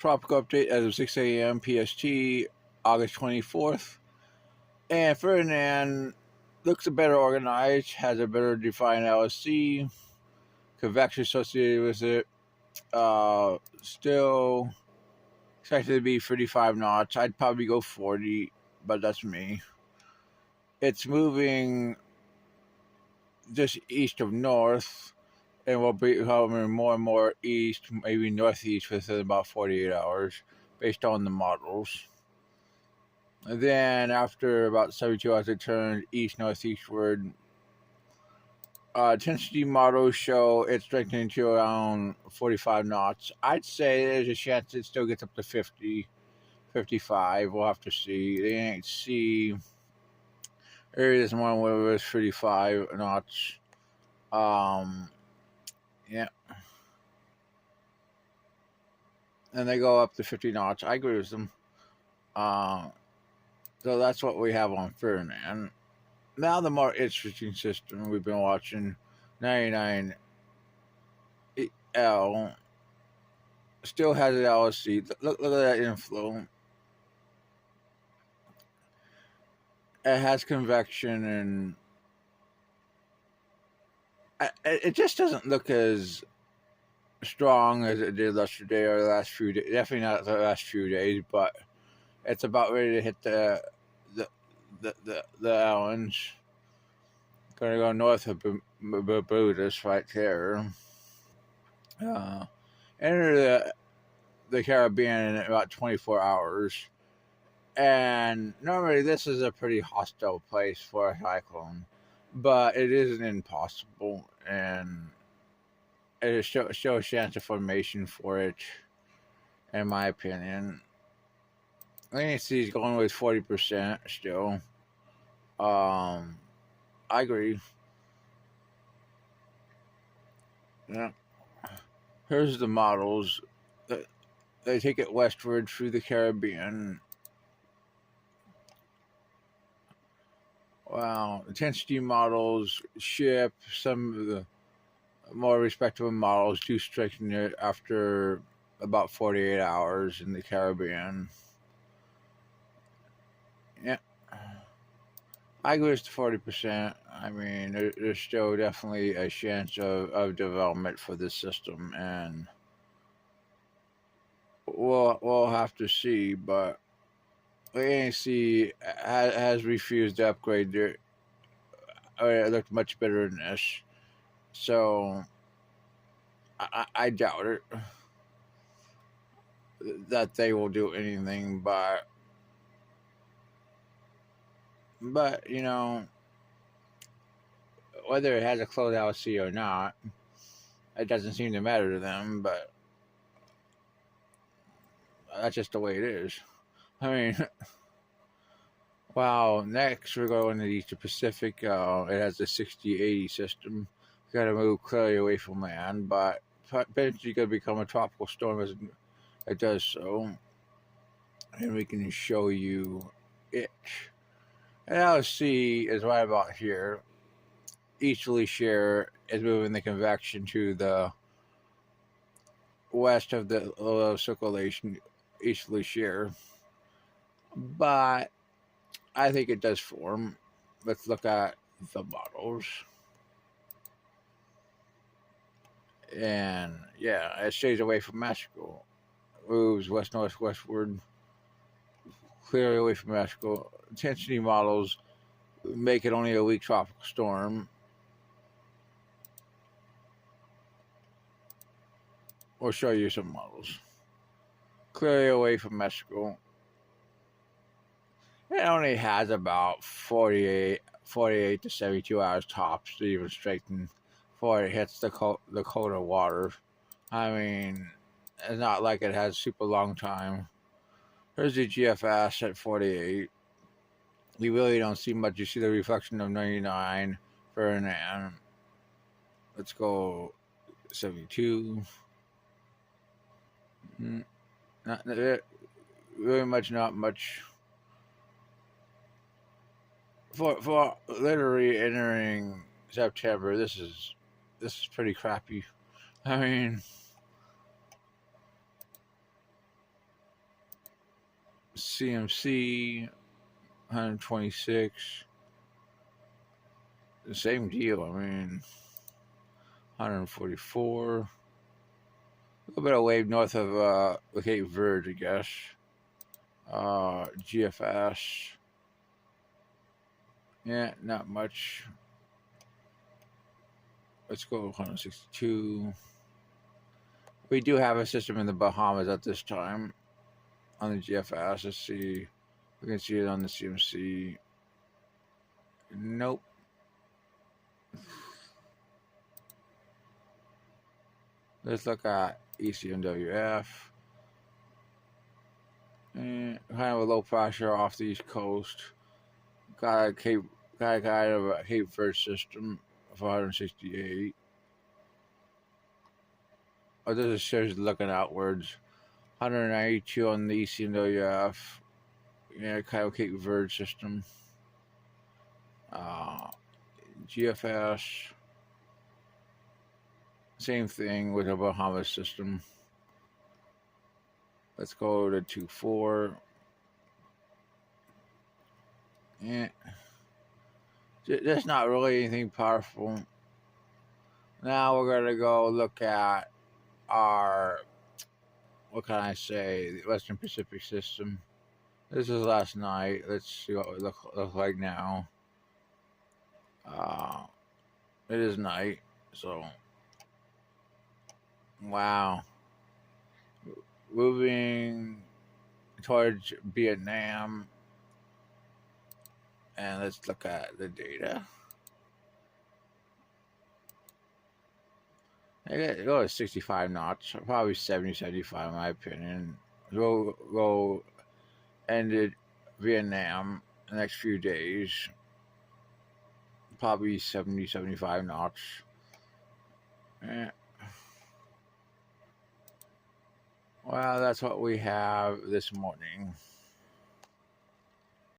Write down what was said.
tropical update as of 6 a.m. PST, August 24th. And Fernand looks a better organized, has a better defined LSC, convection associated with it. Still expected to be 35 knots. I'd probably go 40, but that's me. It's moving just east of north, and will be hovering more and more east, maybe northeast within about 48 hours, based on the models. And then after about 72 hours, it turned east-northeastward. Intensity models show it's strengthening to around 45 knots. I'd say there's a chance it still gets up to 50, 55. We'll have to see. They ain't see. There is one where it was 35 knots. Yeah. And they go up to 50 knots. I agree with them. So that's what we have on Fernand. Now the more interesting system we've been watching, 99L, still has an LSC. Look at that inflow. It has convection, and it just doesn't look as strong as it did yesterday or the last few days. Definitely not the last few days, but it's about ready to hit the islands. Gonna go north of Bermudas right there. Enter the Caribbean in about 24 hours. And normally this is a pretty hostile place for a cyclone, but it isn't impossible, and it is still a chance of formation for it, in my opinion. I think he's going with 40% still. I agree. Yeah. Here's the models. They take it westward through the Caribbean. Wow. Intensity models ship. Some of the more respectable models do strengthen it after about 48 hours in the Caribbean. Yeah. I agree with 40%. I mean, there's still definitely a chance of development for this system, and we'll have to see. But the ANC has refused to upgrade their. It looked much better than this, so I doubt it that they will do anything. But you know, whether it has a closed LC or not, it doesn't seem to matter to them. But that's just the way it is. I mean, wow. Next, we're going to the Eastern Pacific. It has a 60-80 system. Got to move clearly away from land, but eventually going to become a tropical storm as it does so. And we can show you it. And LSC is right about here. Easterly shear is moving the convection to the west of the low circulation, easterly shear. But I think it does form. Let's look at the models. And yeah, it stays away from Mexico. Moves west-northwestward, clearly away from Mexico. Intensity models make it only a weak tropical storm. We'll show you some models. Clearly away from Mexico. It only has about 48 to 72 hours tops to even straighten before it hits the colder water. I mean, it's not like it has super long time. Here's the GFS at 48. You really don't see much. You see the reflection of 99 Fernand. Let's go 72. Not really much. Not much. For literally entering September, this is pretty crappy. I mean, CMC 126. The same deal. I mean, 144. A little bit of wave north of the Cape Verde, I guess. GFS. Yeah, not much. Let's go 162. We do have a system in the Bahamas at this time on the GFS. Let's see. We can see it on the CMC. Nope. Let's look at ECMWF. And kind of a low pressure off the East Coast. Got a kind of a Cape Verde system of 168. Oh, this shows looking outwards. 192 on the ECMWF. Yeah, kind of Cape Verde system. GFS. Same thing with a Bahamas system. Let's go to 2.4. Yeah. There's not really anything powerful. Now we're going to go look at our, what can I say, the Western Pacific system. This is last night. Let's see what it look like now. It is night, so wow. Moving towards Vietnam, and let's look at the data. It goes 65 knots, probably 70, 75 in my opinion. We'll go ended Vietnam the next few days. Probably 70, 75 knots. Yeah. Well, that's what we have this morning.